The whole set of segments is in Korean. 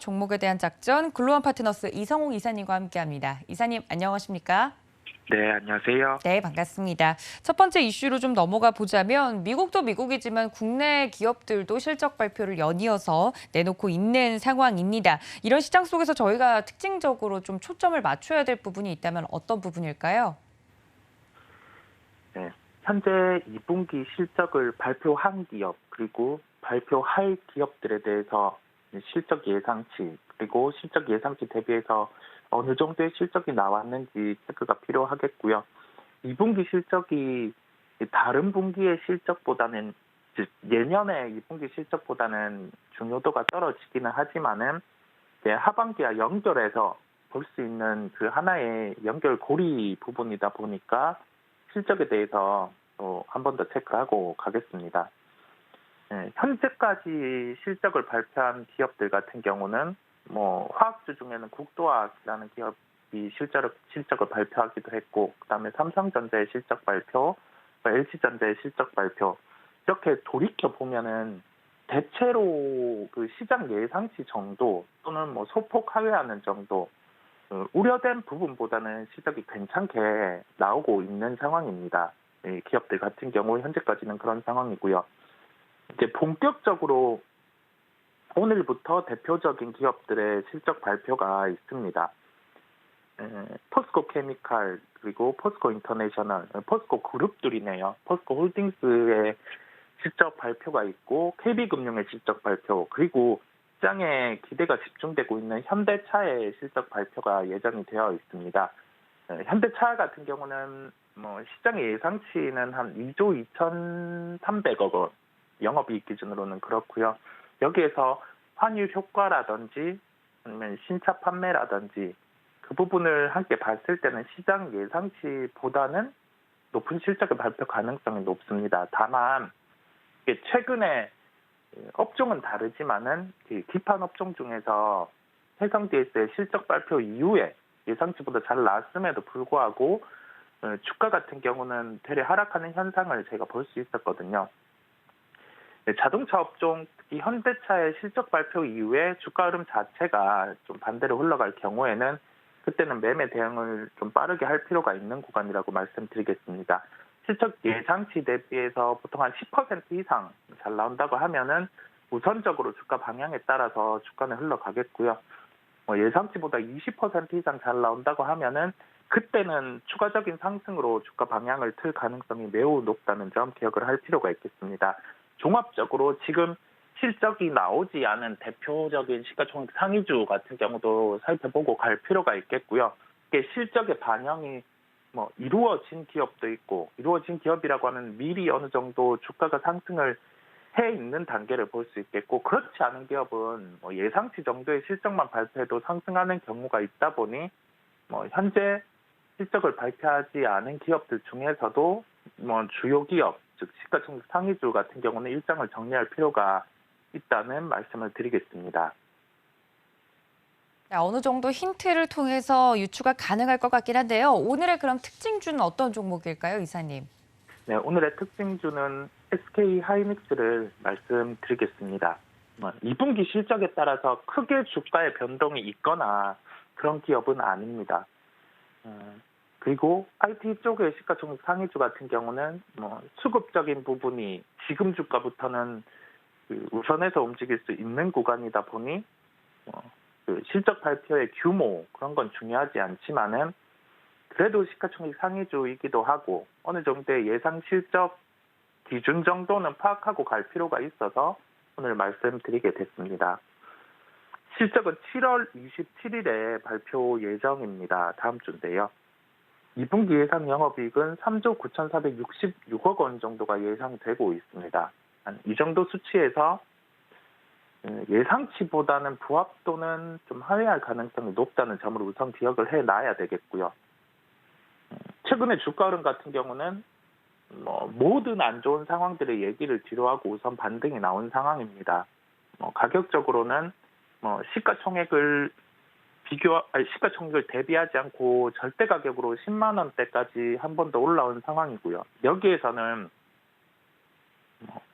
종목에 대한 작전 글로벌 파트너스 이성욱 이사님과 함께합니다. 이사님 안녕하십니까? 네, 안녕하세요. 네, 반갑습니다. 첫 번째 이슈로 좀 넘어가 보자면 미국도 미국이지만 국내 기업들도 실적 발표를 연이어서 내놓고 있는 상황입니다. 이런 시장 속에서 저희가 특징적으로 좀 초점을 맞춰야 될 부분이 있다면 어떤 부분일까요? 네, 현재 2분기 실적을 발표한 기업 그리고 발표할 기업들에 대해서 실적 예상치 그리고 실적 예상치 대비해서 어느 정도의 실적이 나왔는지 체크가 필요하겠고요. 2분기 실적이 다른 분기의 실적보다는 즉 예년의 2분기 실적보다는 중요도가 떨어지기는 하지만은 하반기와 연결해서 볼 수 있는 그 하나의 연결고리 부분이다 보니까 실적에 대해서 또 한 번 더 체크하고 가겠습니다. 현재까지 실적을 발표한 기업들 같은 경우는 화학주 중에는 국도화학이라는 기업이 실적을 발표하기도 했고, 그다음에 삼성전자의 실적 발표, LG전자의 실적 발표 이렇게 돌이켜 보면은 대체로 그 시장 예상치 정도 또는 소폭 하회하는 정도 우려된 부분보다는 실적이 괜찮게 나오고 있는 상황입니다. 기업들 같은 경우 현재까지는 그런 상황이고요. 이제 본격적으로 오늘부터 대표적인 기업들의 실적 발표가 있습니다. 포스코 케미칼 그리고 포스코 인터내셔널, 포스코 그룹들이네요. 포스코 홀딩스의 실적 발표가 있고 KB금융의 실적 발표 그리고 시장에 기대가 집중되고 있는 현대차의 실적 발표가 예정이 되어 있습니다. 현대차 같은 경우는 시장의 예상치는 한 2조 2,300억 원, 영업이익 기준으로는 그렇고요. 여기에서 환율 효과라든지 아니면 신차 판매라든지 그 부분을 함께 봤을 때는 시장 예상치보다는 높은 실적을 발표 가능성이 높습니다. 다만 최근에 업종은 다르지만은 기판 업종 중에서 해상DS의 실적 발표 이후에 예상치보다 잘 나왔음에도 불구하고 주가 같은 경우는 되려 하락하는 현상을 제가 볼 수 있었거든요. 자동차 업종, 특히 현대차의 실적 발표 이후에 주가 흐름 자체가 좀 반대로 흘러갈 경우에는 그때는 매매 대응을 좀 빠르게 할 필요가 있는 구간이라고 말씀드리겠습니다. 실적 예상치 대비해서 보통 한 10% 이상 잘 나온다고 하면은 우선적으로 주가 방향에 따라서 주가는 흘러가겠고요. 예상치보다 20% 이상 잘 나온다고 하면은 그때는 추가적인 상승으로 주가 방향을 틀 가능성이 매우 높다는 점 기억을 할 필요가 있겠습니다. 종합적으로 지금 실적이 나오지 않은 대표적인 시가총액 상위주 같은 경우도 살펴보고 갈 필요가 있겠고요. 이게 실적의 반영이 이루어진 기업도 있고, 이루어진 기업이라고 하면 미리 어느 정도 주가가 상승을 해 있는 단계를 볼 수 있겠고, 그렇지 않은 기업은 예상치 정도의 실적만 발표해도 상승하는 경우가 있다 보니 현재 실적을 발표하지 않은 기업들 중에서도 주요 기업, 즉 시가총액 상위주 같은 경우는 일정을 정리할 필요가 있다는 말씀을 드리겠습니다. 어느 정도 힌트를 통해서 유추가 가능할 것 같긴 한데요. 오늘의 그럼 특징주는 어떤 종목일까요, 이사님? 네, 오늘의 특징주는 SK 하이닉스를 말씀드리겠습니다. 2분기 실적에 따라서 크게 주가의 변동이 있거나 그런 기업은 아닙니다. 그리고 IT 쪽의 시가총액 상위주 같은 경우는 수급적인 부분이 지금 주가부터는 우선해서 움직일 수 있는 구간이다 보니 실적 발표의 규모 그런 건 중요하지 않지만은 그래도 시가총액 상위주이기도 하고 어느 정도의 예상 실적 기준 정도는 파악하고 갈 필요가 있어서 오늘 말씀드리게 됐습니다. 실적은 7월 27일에 발표 예정입니다. 다음 주인데요. 2분기 예상 영업이익은 3조 9,466억 원 정도가 예상되고 있습니다. 이 정도 수치에서 예상치보다는 부합 또는 좀 하회할 가능성이 높다는 점을 우선 기억을 해놔야 되겠고요. 최근에 주가 흐름 같은 경우는 모든 안 좋은 상황들의 얘기를 뒤로하고 우선 반등이 나온 상황입니다. 가격적으로는 시가총액을 대비하지 않고 절대 가격으로 10만 원대까지 한 번 더 올라온 상황이고요. 여기에서는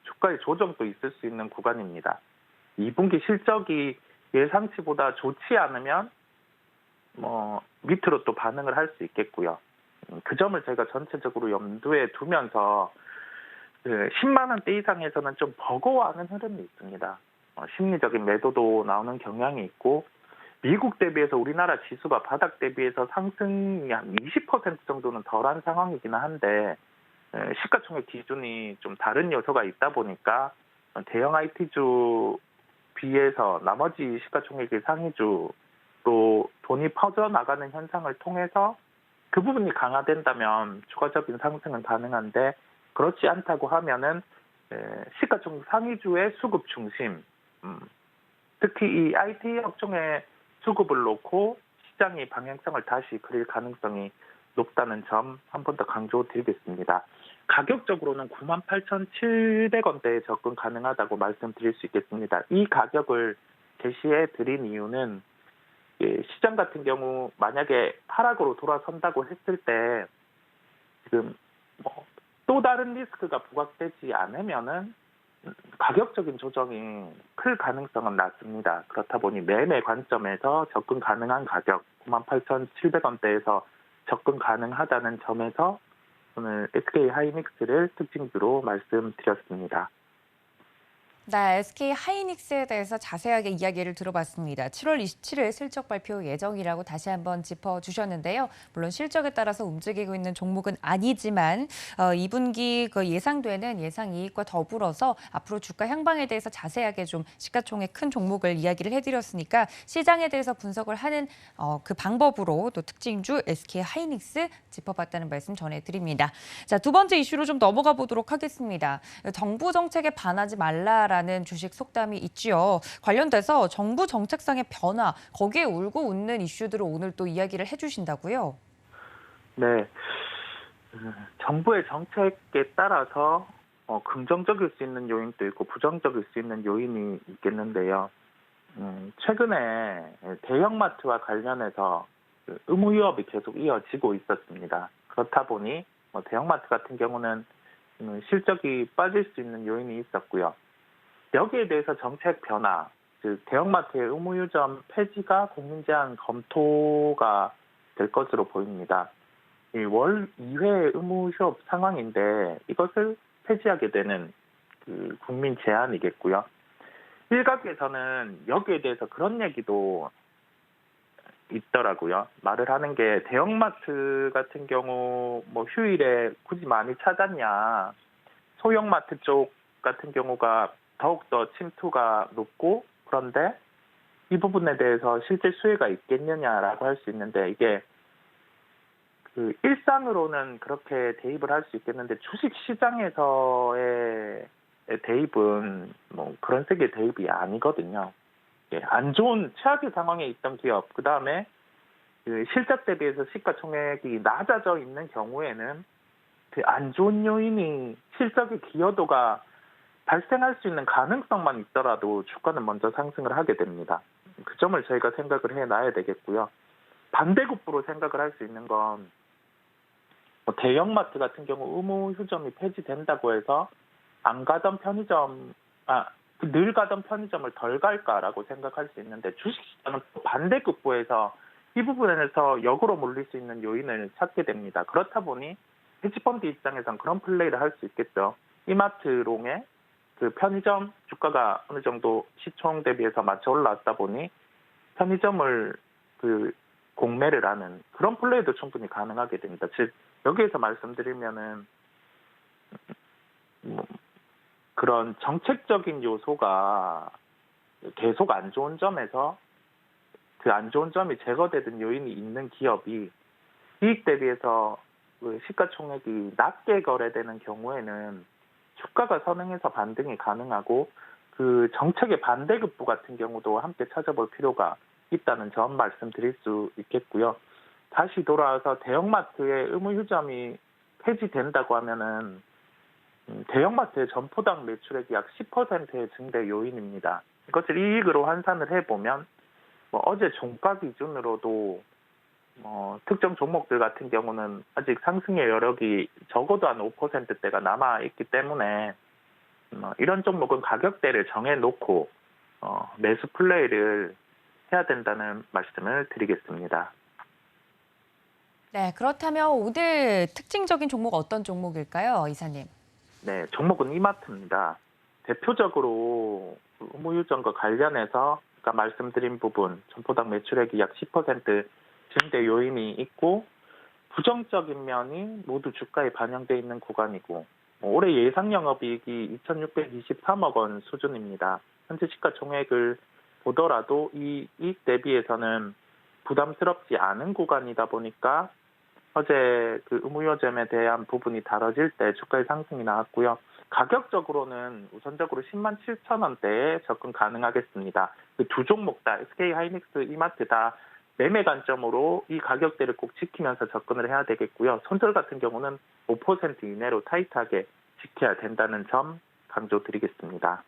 주가의 조정도 있을 수 있는 구간입니다. 2분기 실적이 예상치보다 좋지 않으면 밑으로 또 반응을 할 수 있겠고요. 그 점을 저희가 전체적으로 염두에 두면서 10만 원대 이상에서는 좀 버거워하는 흐름이 있습니다. 심리적인 매도도 나오는 경향이 있고 미국 대비해서 우리나라 지수가 바닥 대비해서 상승이 한 20% 정도는 덜한 상황이기는 한데 시가총액 기준이 좀 다른 요소가 있다 보니까 대형 IT주 비해서 나머지 시가총액의 상위주로 돈이 퍼져나가는 현상을 통해서 그 부분이 강화된다면 추가적인 상승은 가능한데 그렇지 않다고 하면은 시가총액 상위주의 수급 중심, 특히 이 IT 업종의 수급을 놓고 시장이 방향성을 다시 그릴 가능성이 높다는 점 한 번 더 강조드리겠습니다. 가격적으로는 98,700원대에 접근 가능하다고 말씀드릴 수 있겠습니다. 이 가격을 제시해 드린 이유는 시장 같은 경우 만약에 하락으로 돌아선다고 했을 때 지금 또 다른 리스크가 부각되지 않으면은 가격적인 조정이 클 가능성은 낮습니다. 그렇다 보니 매매 관점에서 접근 가능한 가격 98,700원대에서 접근 가능하다는 점에서 오늘 SK 하이닉스를 특징주로 말씀드렸습니다. 네, SK 하이닉스에 대해서 자세하게 이야기를 들어봤습니다. 7월 27일 실적 발표 예정이라고 다시 한번 짚어주셨는데요. 물론 실적에 따라서 움직이고 있는 종목은 아니지만 2분기 그 예상되는 예상 이익과 더불어서 앞으로 주가 향방에 대해서 자세하게 좀 시가총액 큰 종목을 이야기를 해드렸으니까 시장에 대해서 분석을 하는 그 방법으로 또 특징주 SK 하이닉스 짚어봤다는 말씀 전해드립니다. 자, 두 번째 이슈로 좀 넘어가 보도록 하겠습니다. 정부 정책에 반하지 말라라는 주식 속담이 있지요. 관련돼서 정부 정책상의 변화, 거기에 울고 웃는 이슈들을 오늘 또 이야기를 해주신다고요? 네, 정부의 정책에 따라서 긍정적일 수 있는 요인도 있고 부정적일 수 있는 요인이 있겠는데요. 최근에 대형마트와 관련해서 의무 휴업이 계속 이어지고 있었습니다. 그렇다 보니 대형마트 같은 경우는 실적이 빠질 수 있는 요인이 있었고요. 여기에 대해서 정책 변화, 즉 대형마트의 의무유점 폐지가 국민제한 검토가 될 것으로 보입니다. 월 2회 의무 휴업 상황인데 이것을 폐지하게 되는 그 국민 제한이겠고요. 일각에서는 여기에 대해서 그런 얘기도 있더라고요. 말을 하는 게 대형마트 같은 경우 휴일에 굳이 많이 찾았냐, 소형마트 쪽 같은 경우가 더욱더 침투가 높고 그런데 이 부분에 대해서 실제 수혜가 있겠느냐라고 할 수 있는데 이게 그 일상으로는 그렇게 대입을 할 수 있겠는데 주식 시장에서의 대입은 그런 색의 대입이 아니거든요. 안 좋은 최악의 상황에 있던 기업, 그 다음에 그 실적 대비해서 시가총액이 낮아져 있는 경우에는 그 안 좋은 요인이 실적의 기여도가 발생할 수 있는 가능성만 있더라도 주가는 먼저 상승을 하게 됩니다. 그 점을 저희가 생각을 해놔야 되겠고요. 반대급부로 생각을 할 수 있는 건 대형마트 같은 경우 의무 휴점이 폐지된다고 해서 안 가던 편의점, 늘 가던 편의점을 덜 갈까라고 생각할 수 있는데 주식시장은 반대급부에서 이 부분에서 역으로 몰릴 수 있는 요인을 찾게 됩니다. 그렇다 보니 헤지펀드 입장에선 그런 플레이를 할 수 있겠죠. 이마트롱의 그 편의점 주가가 어느 정도 시총 대비해서 맞춰 올라왔다 보니 편의점을 그 공매를 하는 그런 플레이도 충분히 가능하게 됩니다. 즉 여기에서 말씀드리면은 그런 정책적인 요소가 계속 안 좋은 점에서 그 안 좋은 점이 제거되는 요인이 있는 기업이 이익 대비해서 그 시가총액이 낮게 거래되는 경우에는 주가가 선행해서 반등이 가능하고 그 정책의 반대급부 같은 경우도 함께 찾아볼 필요가 있다는 점 말씀드릴 수 있겠고요. 다시 돌아와서 대형마트의 의무휴점이 폐지된다고 하면은 대형마트의 점포당 매출액이 약 10%의 증대 요인입니다. 이것을 이익으로 환산을 해보면 어제 종가 기준으로도 특정 종목들 같은 경우는 아직 상승의 여력이 적어도 한 5%대가 남아있기 때문에 이런 종목은 가격대를 정해놓고 매수 플레이를 해야 된다는 말씀을 드리겠습니다. 네, 그렇다면 오늘 특징적인 종목 어떤 종목일까요, 이사님? 네, 종목은 이마트입니다. 대표적으로 의무유전과 관련해서 아까 말씀드린 부분, 점포당 매출액이 약 10% 증대 요인이 있고 부정적인 면이 모두 주가에 반영돼 있는 구간이고 올해 예상 영업이익이 2,623억 원 수준입니다. 현재 시가총액을 보더라도 이 이익 대비해서는 부담스럽지 않은 구간이다 보니까 어제 그 의무요점에 대한 부분이 다뤄질 때 주가의 상승이 나왔고요. 가격적으로는 우선적으로 10만 7천 원대에 접근 가능하겠습니다. 그 두 종목 다 SK하이닉스, 이마트 다 매매 관점으로 이 가격대를 꼭 지키면서 접근을 해야 되겠고요. 손절 같은 경우는 5% 이내로 타이트하게 지켜야 된다는 점 강조드리겠습니다.